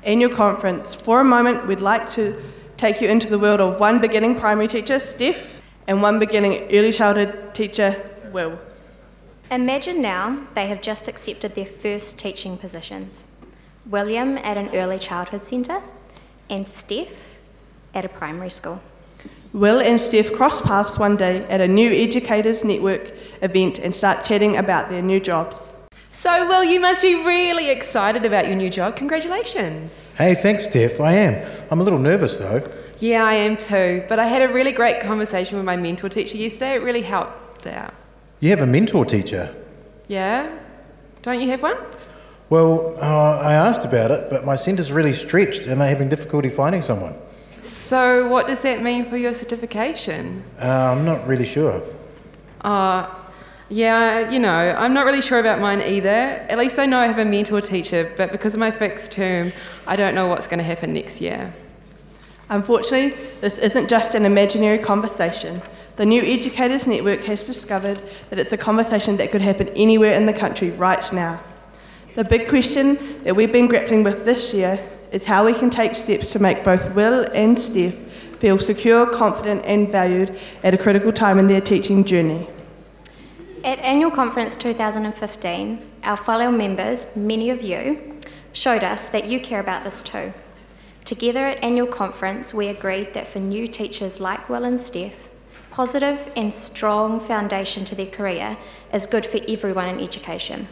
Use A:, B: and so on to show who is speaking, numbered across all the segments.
A: Annual Conference. For a moment, we'd like to take you into the world of one beginning primary teacher, Steph, and one beginning early childhood teacher, Will.
B: Imagine now they have just accepted their first teaching positions. William at an early childhood centre and Steph at a primary school.
A: Will and Steph cross paths one day at a New Educators Network event and start chatting about their new jobs.
C: So, Will, you must be really excited about your new job. Congratulations.
D: Hey, thanks, Steph. I am. I'm a little nervous, though.
C: Yeah, I am too. But I had a really great conversation with my mentor teacher yesterday. It really helped out.
D: You have a mentor teacher?
C: Yeah? Don't you have one?
D: Well, I asked about it, but my centre's really stretched and they're having difficulty finding someone.
C: So what does that mean for your certification?
D: I'm not really sure.
C: Yeah, you know, I'm not really sure about mine either. At least I know I have a mentor teacher, but because of my fixed term, I don't know what's going to happen next year.
A: Unfortunately, this isn't just an imaginary conversation. The New Educators Network has discovered that it's a conversation that could happen anywhere in the country right now. The big question that we've been grappling with this year is how we can take steps to make both Will and Steph feel secure, confident and valued at a critical time in their teaching journey.
B: At Annual Conference 2015, our fellow members, many of you, showed us that you care about this too. Together at Annual Conference, we agreed that for new teachers like Will and Steph, positive and strong foundation to their career is good for everyone in education.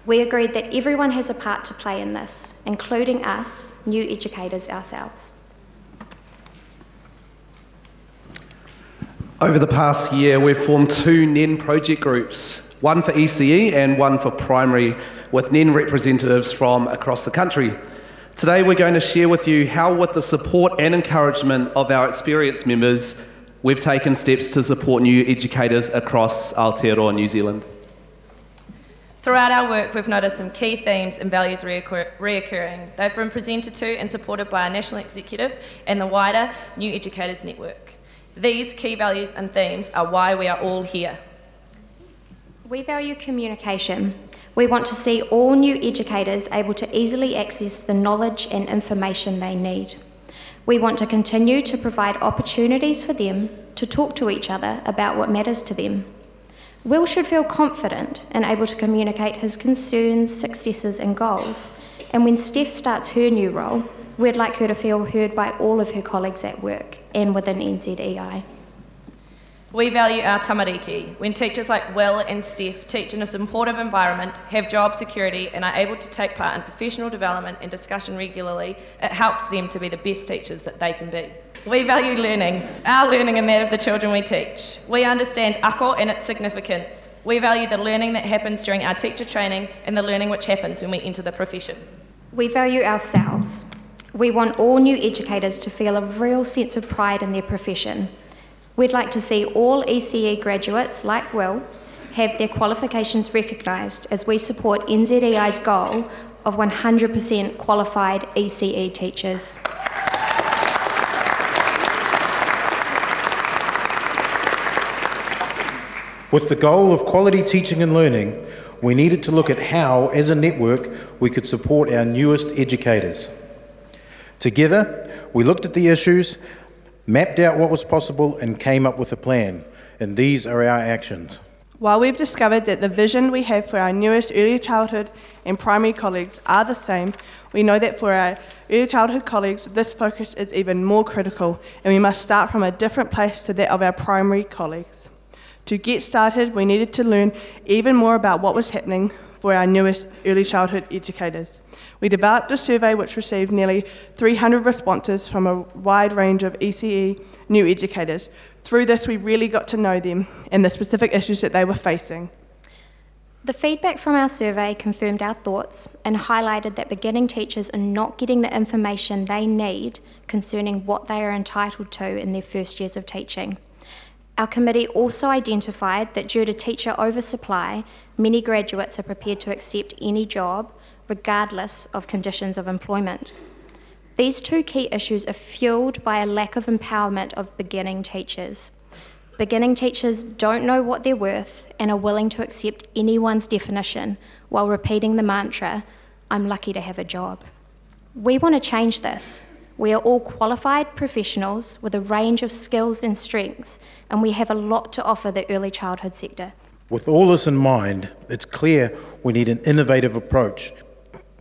B: We agreed that everyone has a part to play in this, including us, new educators ourselves.
E: Over the past year, we've formed two NEN project groups, one for ECE and one for primary, with NEN representatives from across the country. Today, we're going to share with you how, with the support and encouragement of our experienced members, we've taken steps to support new educators across Aotearoa, New Zealand.
F: Throughout our work, we've noticed some key themes and values reoccurring. They've been presented to and supported by our National Executive and the wider New Educators Network. These key values and themes are why we are all here.
B: We value communication. We want to see all new educators able to easily access the knowledge and information they need. We want to continue to provide opportunities for them to talk to each other about what matters to them. Will should feel confident and able to communicate his concerns, successes and goals. And when Steph starts her new role, we'd like her to feel heard by all of her colleagues at work and within NZEI.
F: We value our tamariki. When teachers like Will and Steph teach in a supportive environment, have job security and are able to take part in professional development and discussion regularly, it helps them to be the best teachers that they can be. We value learning, our learning and that of the children we teach. We understand ako and its significance. We value the learning that happens during our teacher training and the learning which happens when we enter the profession.
B: We value ourselves. We want all new educators to feel a real sense of pride in their profession. We'd like to see all ECE graduates, like Will, have their qualifications recognised as we support NZEI's goal of 100% qualified ECE teachers.
D: With the goal of quality teaching and learning, we needed to look at how, as a network, we could support our newest educators. Together, we looked at the issues, mapped out what was possible and came up with a plan, and these are our actions.
A: While we've discovered that the vision we have for our newest early childhood and primary colleagues are the same, we know that for our early childhood colleagues, this focus is even more critical, and we must start from a different place to that of our primary colleagues. To get started, we needed to learn even more about what was happening for our newest early childhood educators. We developed a survey which received nearly 300 responses from a wide range of ECE new educators. Through this, we really got to know them and the specific issues that they were facing.
B: The feedback from our survey confirmed our thoughts and highlighted that beginning teachers are not getting the information they need concerning what they are entitled to in their first years of teaching. Our committee also identified that due to teacher oversupply, many graduates are prepared to accept any job, regardless of conditions of employment. These two key issues are fueled by a lack of empowerment of beginning teachers. Beginning teachers don't know what they're worth and are willing to accept anyone's definition while repeating the mantra, "I'm lucky to have a job." We want to change this. We are all qualified professionals with a range of skills and strengths, and we have a lot to offer the early childhood sector.
D: With all this in mind, it's clear we need an innovative approach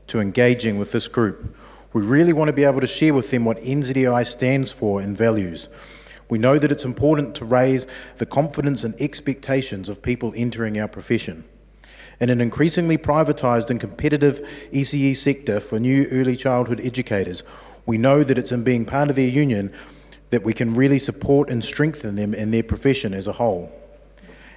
D: to engaging with this group. We really want to be able to share with them what NZEI stands for and values. We know that it's important to raise the confidence and expectations of people entering our profession. In an increasingly privatised and competitive ECE sector for new early childhood educators, we know that it's in being part of their union that we can really support and strengthen them in their profession as a whole.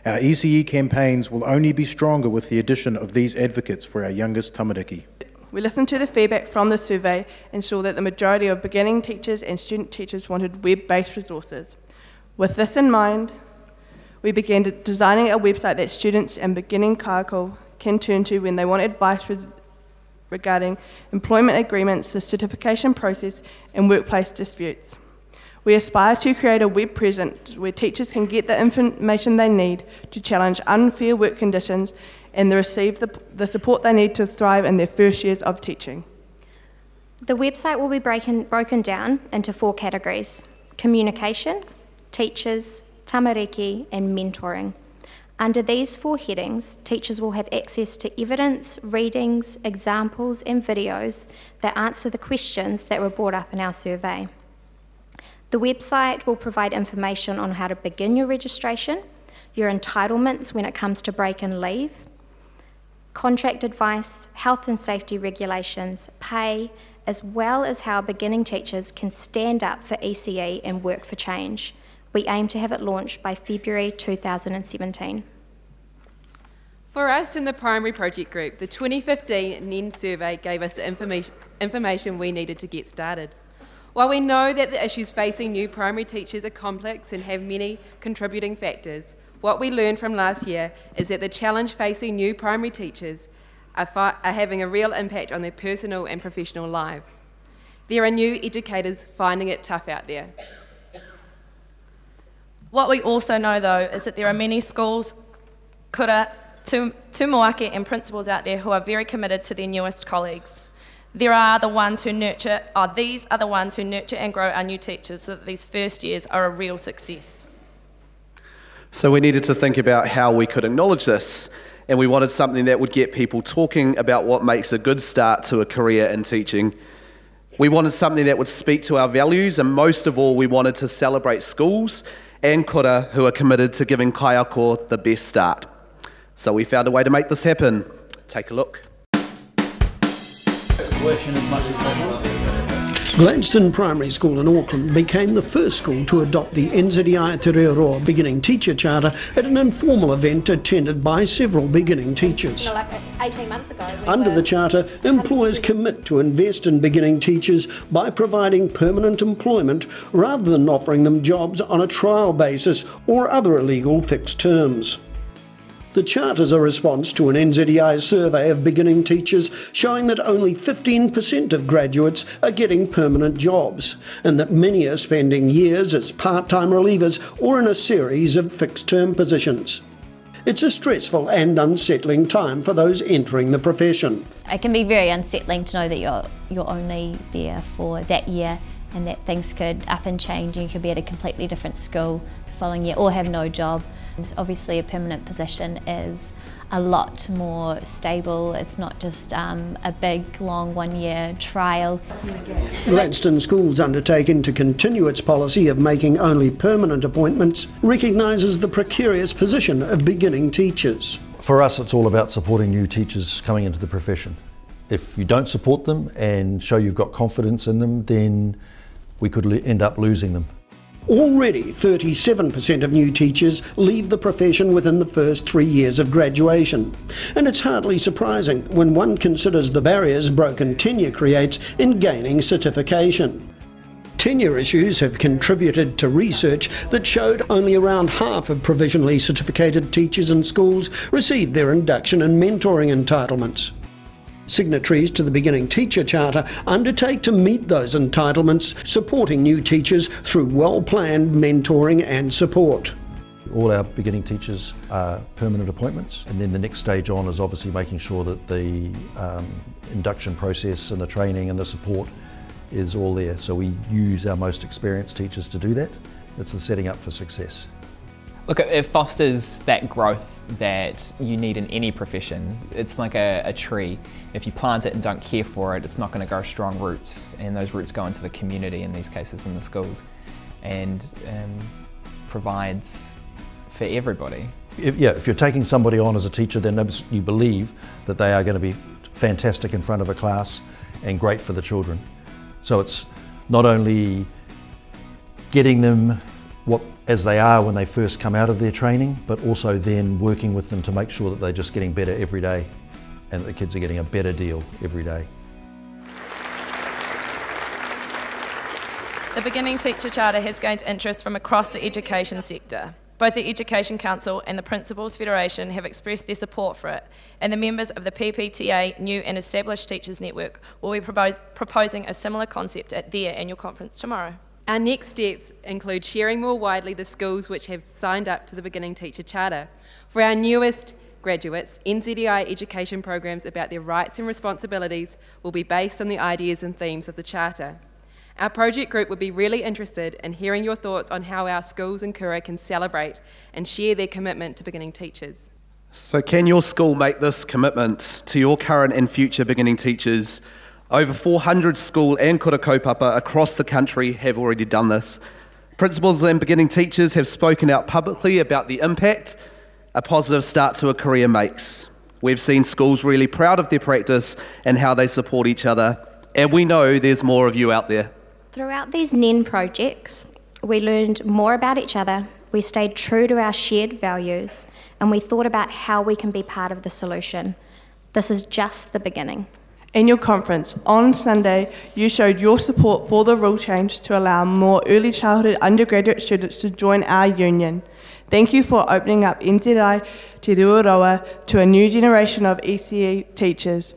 D: Our ECE campaigns will only be stronger with the addition of these advocates for our youngest tamariki.
A: We listened to the feedback from the survey and saw that the majority of beginning teachers and student teachers wanted web-based resources. With this in mind, we began designing a website that students and beginning kākau can turn to when they want advice regarding employment agreements, the certification process, and workplace disputes. We aspire to create a web presence where teachers can get the information they need to challenge unfair work conditions and receive the support they need to thrive in their first years of teaching.
B: The website will be broken down into 4 categories: communication, teachers, tamariki, and mentoring. Under these 4 headings, teachers will have access to evidence, readings, examples, and videos that answer the questions that were brought up in our survey. The website will provide information on how to begin your registration, your entitlements when it comes to break and leave, contract advice, health and safety regulations, pay, as well as how beginning teachers can stand up for ECE and work for change. We aim to have it launched by February 2017.
C: For us in the primary project group, the 2015 NEN survey gave us the information we needed to get started. While we know that the issues facing new primary teachers are complex and have many contributing factors, what we learned from last year is that the challenge facing new primary teachers are having a real impact on their personal and professional lives. There are new educators finding it tough out there.
F: What we also know, though, is that there are many schools, kura, tumuaki and principals out there who are very committed to their newest colleagues. These are the ones who nurture and grow our new teachers so that these first years are a real success.
E: So we needed to think about how we could acknowledge this, and we wanted something that would get people talking about what makes a good start to a career in teaching. We wanted something that would speak to our values, and most of all, we wanted to celebrate schools and kura who are committed to giving kaiako the best start. So we found a way to make this happen. Take a look.
G: Gladstone Primary School in Auckland became the first school to adopt the NZEI Te Reo Roa Beginning Teacher Charter at an informal event attended by several beginning teachers.
B: Like 18 months ago.
G: Under the charter, employers commit to invest in beginning teachers by providing permanent employment rather than offering them jobs on a trial basis or other illegal fixed terms. The charter's a response to an NZEI survey of beginning teachers showing that only 15% of graduates are getting permanent jobs, and that many are spending years as part-time relievers or in a series of fixed-term positions. It's a stressful and unsettling time for those entering the profession.
H: It can be very unsettling to know that you're only there for that year and that things could up and change and you could be at a completely different school the following year or have no job. And obviously a permanent position is a lot more stable. It's not just a big, long one-year trial.
G: Gladstone School's undertaken to continue its policy of making only permanent appointments recognises the precarious position of beginning teachers.
I: For us, it's all about supporting new teachers coming into the profession. If you don't support them and show you've got confidence in them, then we could end up losing them.
G: Already, 37% of new teachers leave the profession within the first 3 years of graduation. And it's hardly surprising when one considers the barriers broken tenure creates in gaining certification. Tenure issues have contributed to research that showed only around half of provisionally certificated teachers in schools received their induction and mentoring entitlements. Signatories to the Beginning Teacher Charter undertake to meet those entitlements, supporting new teachers through well-planned mentoring and support.
I: All our beginning teachers are permanent appointments, and then the next stage on is obviously making sure that the induction process and the training and the support is all there. So we use our most experienced teachers to do that. It's the setting up for success.
J: Look, it fosters that growth that you need in any profession. It's like a tree. If you plant it and don't care for it, it's not going to grow strong roots, and those roots go into the community, in these cases in the schools, and provides for everybody.
I: If you're taking somebody on as a teacher, then you believe that they are going to be fantastic in front of a class and great for the children. So it's not only getting them as they are when they first come out of their training, but also then working with them to make sure that they're just getting better every day and that the kids are getting a better deal every day.
F: The Beginning Teacher Charter has gained interest from across the education sector. Both the Education Council and the Principals Federation have expressed their support for it, and the members of the PPTA New and Established Teachers Network will be proposing a similar concept at their annual conference tomorrow.
C: Our next steps include sharing more widely the schools which have signed up to the Beginning Teacher Charter. For our newest graduates, NZEI education programs about their rights and responsibilities will be based on the ideas and themes of the Charter. Our project group would be really interested in hearing your thoughts on how our schools in Kura can celebrate and share their commitment to beginning teachers.
E: So can your school make this commitment to your current and future beginning teachers? Over 400 school and kura kaupapa across the country have already done this. Principals and beginning teachers have spoken out publicly about the impact a positive start to a career makes. We've seen schools really proud of their practice and how they support each other, and we know there's more of you out there.
B: Throughout these NEN projects, we learned more about each other, we stayed true to our shared values, and we thought about how we can be part of the solution. This is just the beginning.
A: In your conference on Sunday, you showed your support for the rule change to allow more early childhood undergraduate students to join our union. Thank you for opening up NZEI Te Ruaroa to a new generation of ECE teachers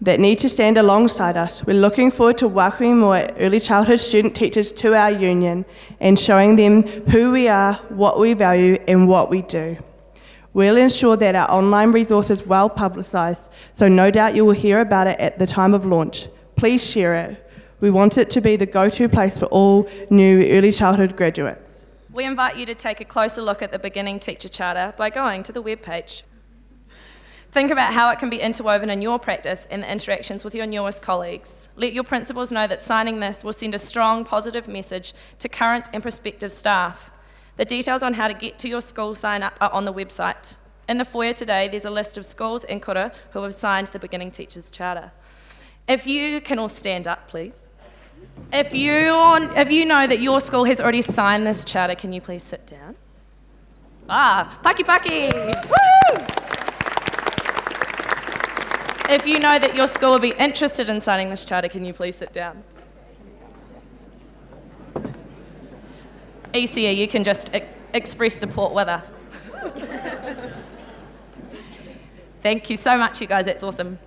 A: that need to stand alongside us. We're looking forward to welcoming more early childhood student teachers to our union and showing them who we are, what we value, and what we do. We'll ensure that our online resource is well publicised, so no doubt you will hear about it at the time of launch. Please share it. We want it to be the go-to place for all new early childhood graduates.
F: We invite you to take a closer look at the Beginning Teacher Charter by going to the webpage. Think about how it can be interwoven in your practice and the interactions with your newest colleagues. Let your principals know that signing this will send a strong, positive message to current and prospective staff. The details on how to get to your school sign up are on the website. In the foyer today, there's a list of schools in Kura who have signed the Beginning Teachers Charter. If you can all stand up, please. If you know that your school has already signed this charter, can you please sit down? Paki paki! Woo! If you know that your school will be interested in signing this charter, can you please sit down? ECE, you can just express support with us. Thank you so much, you guys, that's awesome.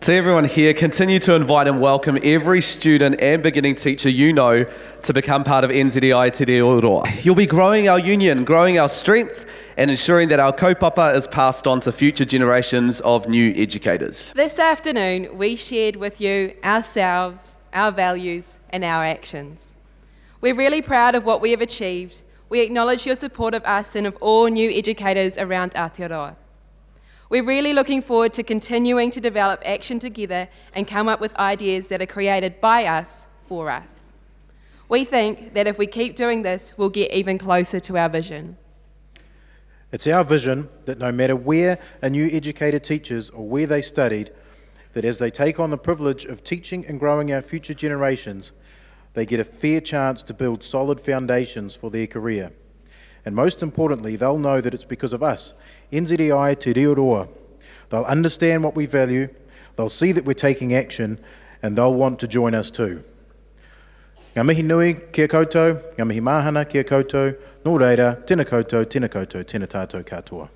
E: To everyone here, continue to invite and welcome every student and beginning teacher you know to become part of NZEI Te Ruaroa. You'll be growing our union, growing our strength, and ensuring that our kaupapa is passed on to future generations of new educators.
C: This afternoon, we shared with you ourselves, our values, and our actions. We're really proud of what we have achieved. We acknowledge your support of us and of all new educators around Aotearoa. We're really looking forward to continuing to develop action together and come up with ideas that are created by us, for us. We think that if we keep doing this, we'll get even closer to our vision.
D: It's our vision that no matter where a new educator teaches or where they studied, that as they take on the privilege of teaching and growing our future generations, they get a fair chance to build solid foundations for their career. And most importantly, they'll know that it's because of us, NZEI Te Ruaroa. They'll understand what we value, they'll see that we're taking action, and they'll want to join us too. Ngā mihi nui kia koutou, ngā mihi mahana kia koutou, nō reira, tēnā koutou, tēnā tātou katoa.